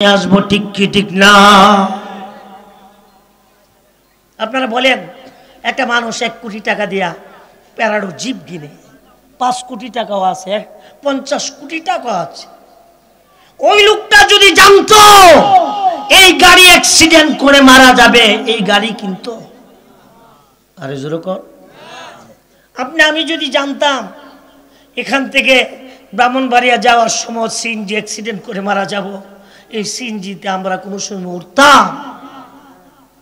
আসবো ঠিক কি ঠিক না? আপনারা বলেন, একটা মানুষ 1 কোটি টাকা দিয়া প্যারাডো জিপ কিনে, 5 কোটি টাকাও আছে, 50 কোটি টাকা আছে। ওই লোকটা যদি জানতো এই গাড়ি অ্যাক্সিডেন্ট করে মারা যাবে, এই গাড়ি কিনতো? আরে জোরে কর। আপনি আমি যদি জানতাম এখান থেকে ব্রাহ্মণবাড়িয়া যাওয়ার সময় সিএনজি অ্যাক্সিডেন্ট করে মারা যাব, এই সিএনজিতে আমরা কোনো সময় উঠতাম?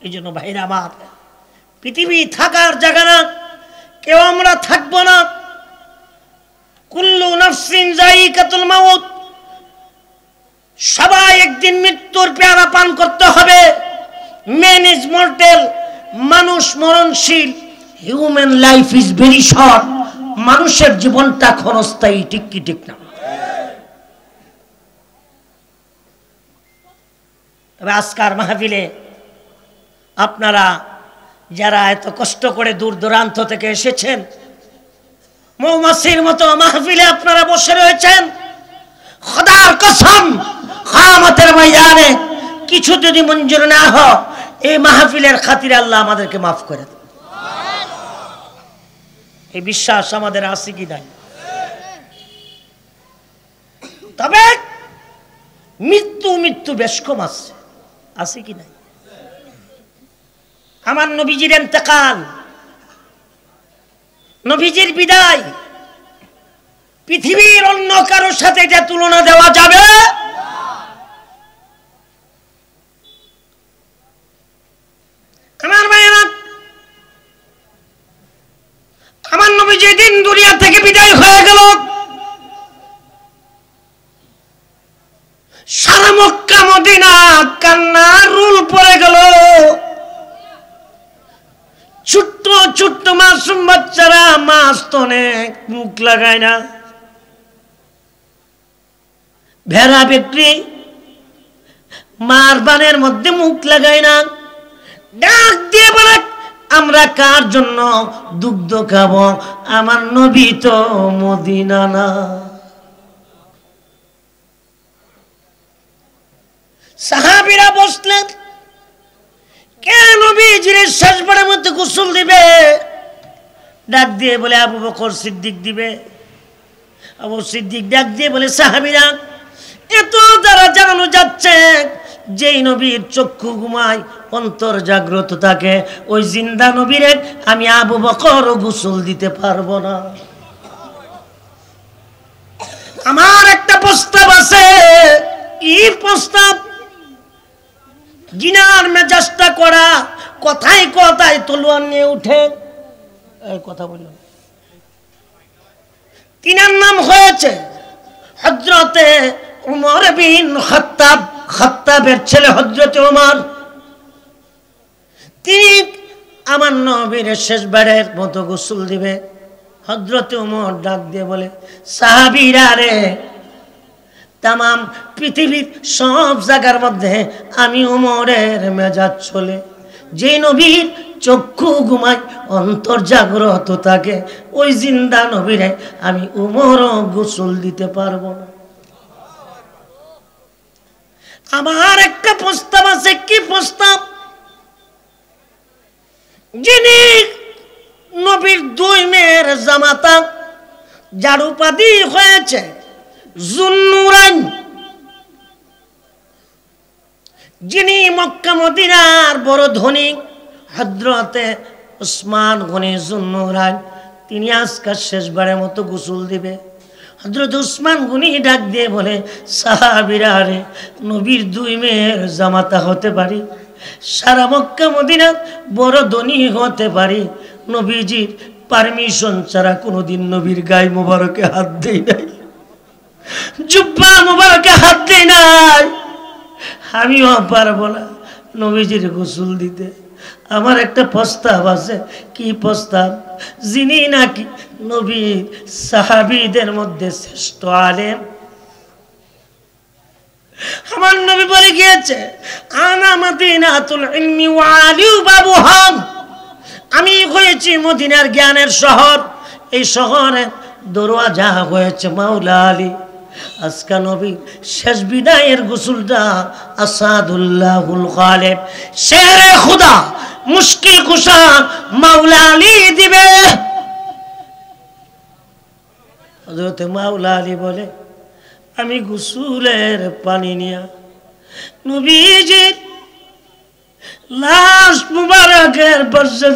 এই জন্য ভাইরা আমার, পৃথিবী থাকার জায়গা না, কেউ আমরা থাকবো না। কুল্লু নাফসিন যায়িকাতুল মাউত, সবাই একদিন মৃত্যুর পেয়ালা পান করতে হবে। ম্যান ইজ মর্টেল, মানুষ মরণশীল। Human life is very short, মানুষের জীবনটা ক্ষণস্থায়ী। ঠিক কি ঠিক না? তবে আজকার মাহফিলে আপনারা যারা এত কষ্ট করে দূর দূরান্ত থেকে এসেছেন, মৌমাছির মতো মাহফিলে আপনারা বসে রয়েছেন, খোদার কসম কিয়ামতের ময়দানে কিছু যদি মঞ্জুর না হয়, এই মাহফিলের খাতিরে আল্লাহ আমাদেরকে মাফ করে দেন। এই বিশ্বাস আমাদের আছে কি নাই? তবে মৃত্যু মৃত্যু বেশ কম আছে কি নাই? আমার নবীজির ইন্তেকাল, নবীজির বিদায়, পৃথিবীর অন্য কারোর সাথে এটা তুলনা দেওয়া যাবে? আমার ভাইয়েরা, আমার নবী যেদিন দুনিয়া থেকে বিদায় হয়ে গেল, সারা মক্কা মদিনা কান্নার রুল পড়ে গেল। ছোট্ট ছোট্ট মাসুম বাচ্চারা মা স্তনে মুখ লাগায় না, ভেড়া বিক্রি মার বানের মধ্যে মুখ লাগায় না, ডাক দিয়ে বলে আমরা কার জন্য দুগ্ধ খাবো? আমার নবী তো মদিনা না। সাহাবীরা বসলেন, কে নবীজির শেষবারের মধ্যে গোসল দিবে? ডাক দিয়ে বলে আবু বকর সিদ্দিক দিবে। আবু সিদ্দিক ডাক দিয়ে বলে সাহাবীরা, এত দ্বারা জানানো যাচ্ছে যেই নবীর চক্ষু ঘুমায় অন্তর জাগ্রত থাকে, ওই জিন্দা নবীরে আমি আবু বকর গোসল দিতে পারবো না। আমার একটা প্রস্তাব আছে। কি প্রস্তাব? জিনার মেজাজটা করা, কথায় কথায় তলোয়ার নিয়ে উঠে কথা বলল। তিনার নাম হয়েছে হযরতে উমর বিন খাত্তাব, খাত্তাবের ছেলে হযরতে উমর। তিনি আমার নবীর শেষবারের মতো গোসল দিবে। হযরতে উমর ডাক দিয়ে বলে, সাহাবীরা রে, তামাম পৃথিবীর সব জায়গার মধ্যে আমি উমরের মেজাজ চলে। যে নবীর চক্ষু ঘুমায় অন্তর জাগ্রত থাকে, ওই জিন্দা নবীরে আমি উমরও গোসল দিতে পারবো না। আমার একটা প্রস্তাব আছে। কি প্রস্তাব? যিনি নবীর 2 মেয়ের জামাতা, যার উপাধি হয়েছে যুন্নুরাইন, যিনি মক্কা মদিনার বড় ধনী, হযরতে উসমান গনি যুন্নুরাইন, তিনি আজকাল শেষবারের মতো গোসল দিবে। হযরত উসমান গনি ডাক দিয়ে বলে, সাহাবীরা রে, নবীর 2 মেয়ের জামাতা হতে পারি, সারা মক্কা মদিনা বড় ধনী হতে পারি, নবীজির পারমিশন ছাড়া কোনোদিন নবীর গায়ে মোবারকে হাত দেই নাই, জুব্বা মোবারকে হাত দেই নাই। আমিও পারবো না নবীজির গোসল দিতে। আমার একটা প্রস্তাব আছে। কি প্রস্তাব? যিনি নাকি নবীর সাহাবীদের মধ্যে শ্রেষ্ঠ আলেম, আমার নবী বলে গিয়েছে, আনা মদিনাতুল ইলমি ওয়া আলী বাবুহা, আমি হয়েছি মদিনার জ্ঞানের শহর, এই শহরে দরওয়াজা হয়েছে মাওলা আলী। আজকা নবী শেষ বিদায়ের গোসলটা আসাদুল্লাহুল গালিব শেরে খুদা মুশকিল কুশা মাওলা আলী দিবে। হযরত মাওলা আলী বলে আমি গোসলের পানি নিয়া নবীজির লাশ মুবারকের পাশে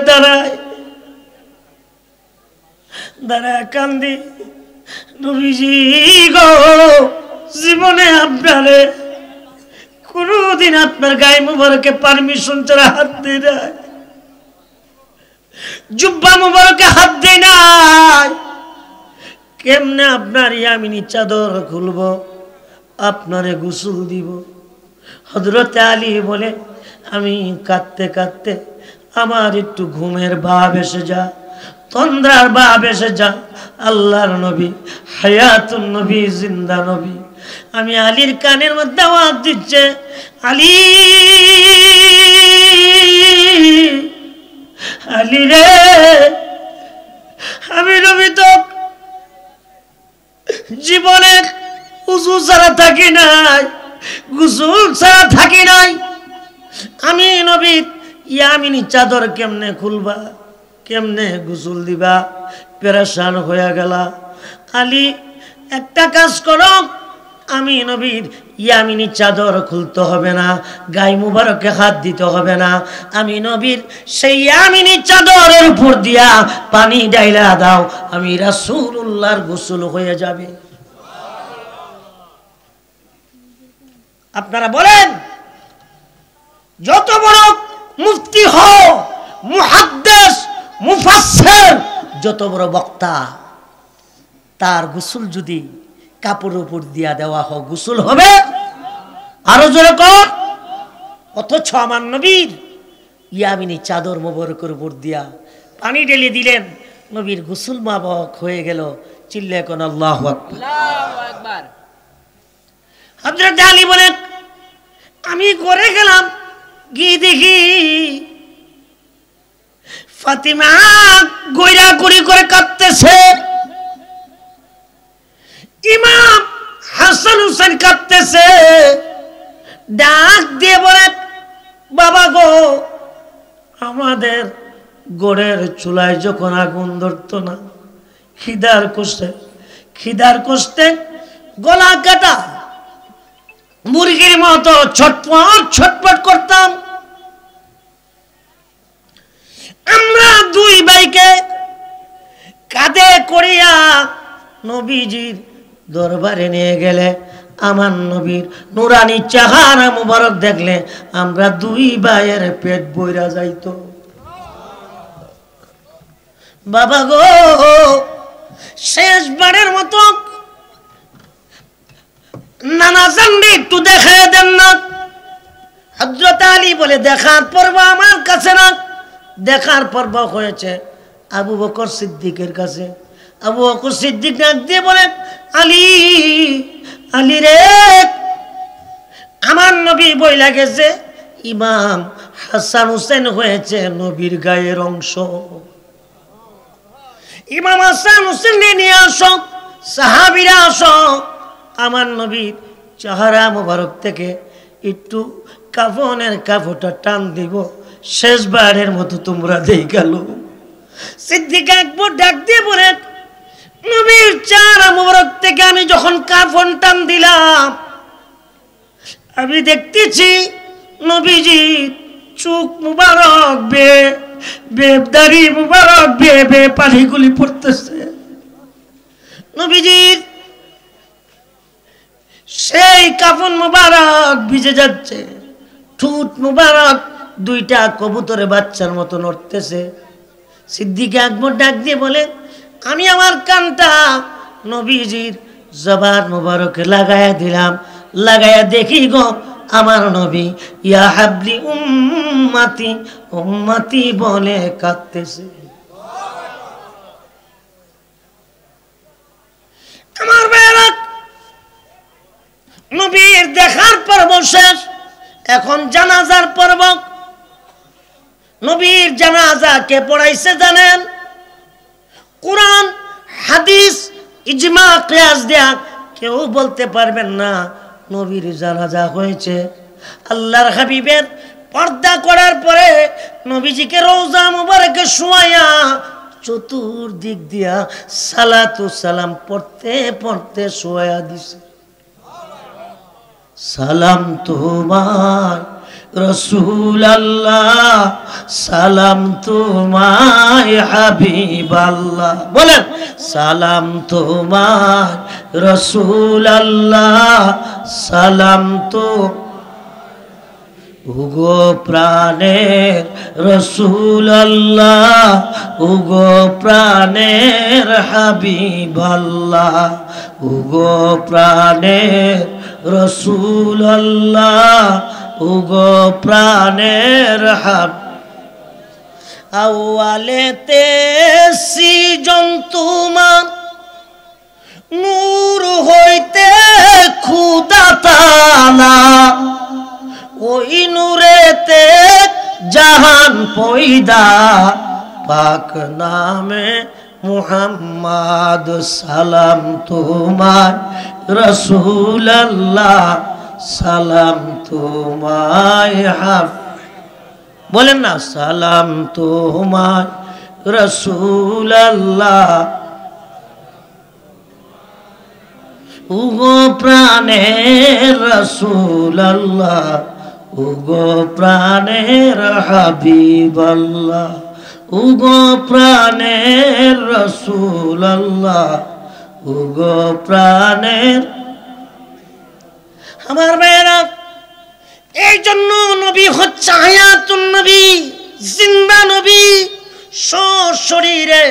দাঁড়ায় কান্দি। নবীজি গো, জীবনে আপনারে কোনদিন আপনার গায়ে মুবারকে পারমিশন ছাড়া হাত দেয় নাই, জুব্বা মুবারকে হাত দেয় নাই। কেমনে আপনার ইয়ামিনী চাদর খুলব, আপনারে গোসল দিব? হযরত আলী বলে আমি কাঁদতে কাঁদতে আমার একটু ঘুমের ভাব এসে যা, তন্দ্রার ভাব এসে যা। আল্লাহর নবী হায়াতুন নবী, জিন্দা নবী। আমি আলীর কানের মধ্যে আওয়াজ দিচ্ছে, আলী আলী রে, আমি নবী তো জীবনে উযু ছাড়া থাকি নাই, গোসল ছাড়া থাকি নাই। আমি নবী ইয়ামিনী চাদর কেমনে খুলবা, কেমনে গোসল দিবা? পেরেশান হয়ে গেলা। আলী একটা কাজ করো, আমি নবীর ইয়ামিনী চাদর খুলতে হবে না, গায়ে মুবারকে হাত দিতে হবে না, আমি নবীর সেই ইয়ামিনী চাদরের উপর দিয়া পানি ডাইলা দাও, আমি রাসূলুল্লাহর গোসল হয়ে যাবে। আপনারা বলেন, যত বড় মুফতি হও, মুহাদ্দিস, মুফাসসির, যত বড় বক্তা, তার গোসল যদি কাপড়ের উপর দিয়া দেওয়া হোক, গোসল হবে? আরো জোরে কর। অথচ আমার নবীর ইয়ামিনী চাদর মোবারকের উপর দিয়া পানি ঢেলে দিলেন, নবীর গোসল মাবক হয়ে গেল। চিল্লায় কোন আল্লাহু আকবার। আল্লাহু আকবার। হযরত আলী বলেন আমি করে গেলাম, গিয়ে দেখি ফাতিমা গয়রা করি করে কাঁদতেছে, ইমাম হাসান হুসেন কাঁদতেছে। ডাক দিয়ে বলে বাবা গো, আমাদের গোড়ের চুলায় যখন আগুন ধরতো না, খিদার কষ্টে গলা কাটা মুরগির মতো ছটপট ছটপট করতাম। আমরা দুই ভাইকে কাঁধে করিয়া নবীজির দরবারে নিয়ে গেলে আমার নবীর নুরানি চেহারা মুবারক দেখলে আমরা দুই ভাইয়ের পেট বইরা যাইতো। বাবা গো, শেষবারের মতো নানা জানবি একটু দেখে দেন না। হযরত আলী বলে দেখার পর্ব আমার কাছে না, দেখার পর্ব হয়েছে আবু বকর সিদ্দিকের কাছে। আবু বকর সিদ্দিক ডাক দিয়ে বলে আলী আলী রে, আমার নবী বইলা গেছে ইমাম হাসান হুসেন হয়েছে নবীর গায়ের অংশ। ইমাম হাসান হুসেন নিয়ে আসো, সাহাবীরা আসো, আমার নবীর চেহারা মোবারক থেকে একটু কাফনের কাপড়টা টান দিব, শেষবারের মতো তোমরা দেখাল। সিদ্দিক আকবর ডাক দিয়ে বলে নবীর চেহারা মোবারক থেকে আমি যখন কাফন টান দিলাম, আমি দেখতেছি নবীজি চোখ মুবারক বেদারি মুবারক বে পানিগুলি পড়তেছে। নবীজির সেই কাফন মুবারক ভিজে যাচ্ছে, ঠোঁট মুবারক দুইটা কবুতরের বাচ্চার মতো নড়তেছে। সিদ্দিক আকবর ডাক দিয়ে বলে আমি আমার কানটা নবীজির জবান মুবারকে লাগায়া দিলাম, লাগায়া দেখি গো আমার নবী ইয়া হাবলি উম্মতি উম্মতি বলে কাঁদতেছে। আমার ভাইরা, নবীর দেখার পর্ব শেষ, এখন জানাজার পর্ব। নবীর জানাজা কে পড়াইছে জানেন? কোরআন, হাদিস, ইজমা, কিয়াস দেয়া কেউ বলতে পারবেন না নবীর জানাজা হয়েছে। আল্লাহর হাবিবের পর্দা করার পরে নবীজিকে রওজা মুবারকে শোয়ায়া চতুর্দিক দিয়া সালাতু সালাম পড়তে পড়তে শোয়া দিছে। সালাম তোমার রসুল আল্লাহ, সালাম তোমায় হাবিব আল্লাহ। বলেন সালাম তোমার রসুল আল্লাহ, সালাম তো উগো প্রাণের রসুল আল্লাহ, উগো প্রাণের হাবিব আল্লাহ, উগো প্রাণের রসুল আল্লাহ, উগো প্রাণের হাবিব। আওয়ালেতে সৃজন তোমার নূর হইতে খুদা তাআলা, ওই নূরেতে জাহান পয়দা, পাক নামে মুহাম্মদ। সালাম তোমার রসুল আল্লাহ, সালাম তোমায় হাবিব। বলেন না সালাম তোমার রসুল আল্লাহ, উগো প্রাণের রসুল আল্লাহ, উগো প্রাণের হাবিব আল্লাহ, উগো প্রাণের রসুল আল্লাহ, উগো প্রাণের। আমার ভাইয়েরা, এই জন্য নবী হচ্ছে হায়াতুন নবী, জিন্দা নবী, সশরীরে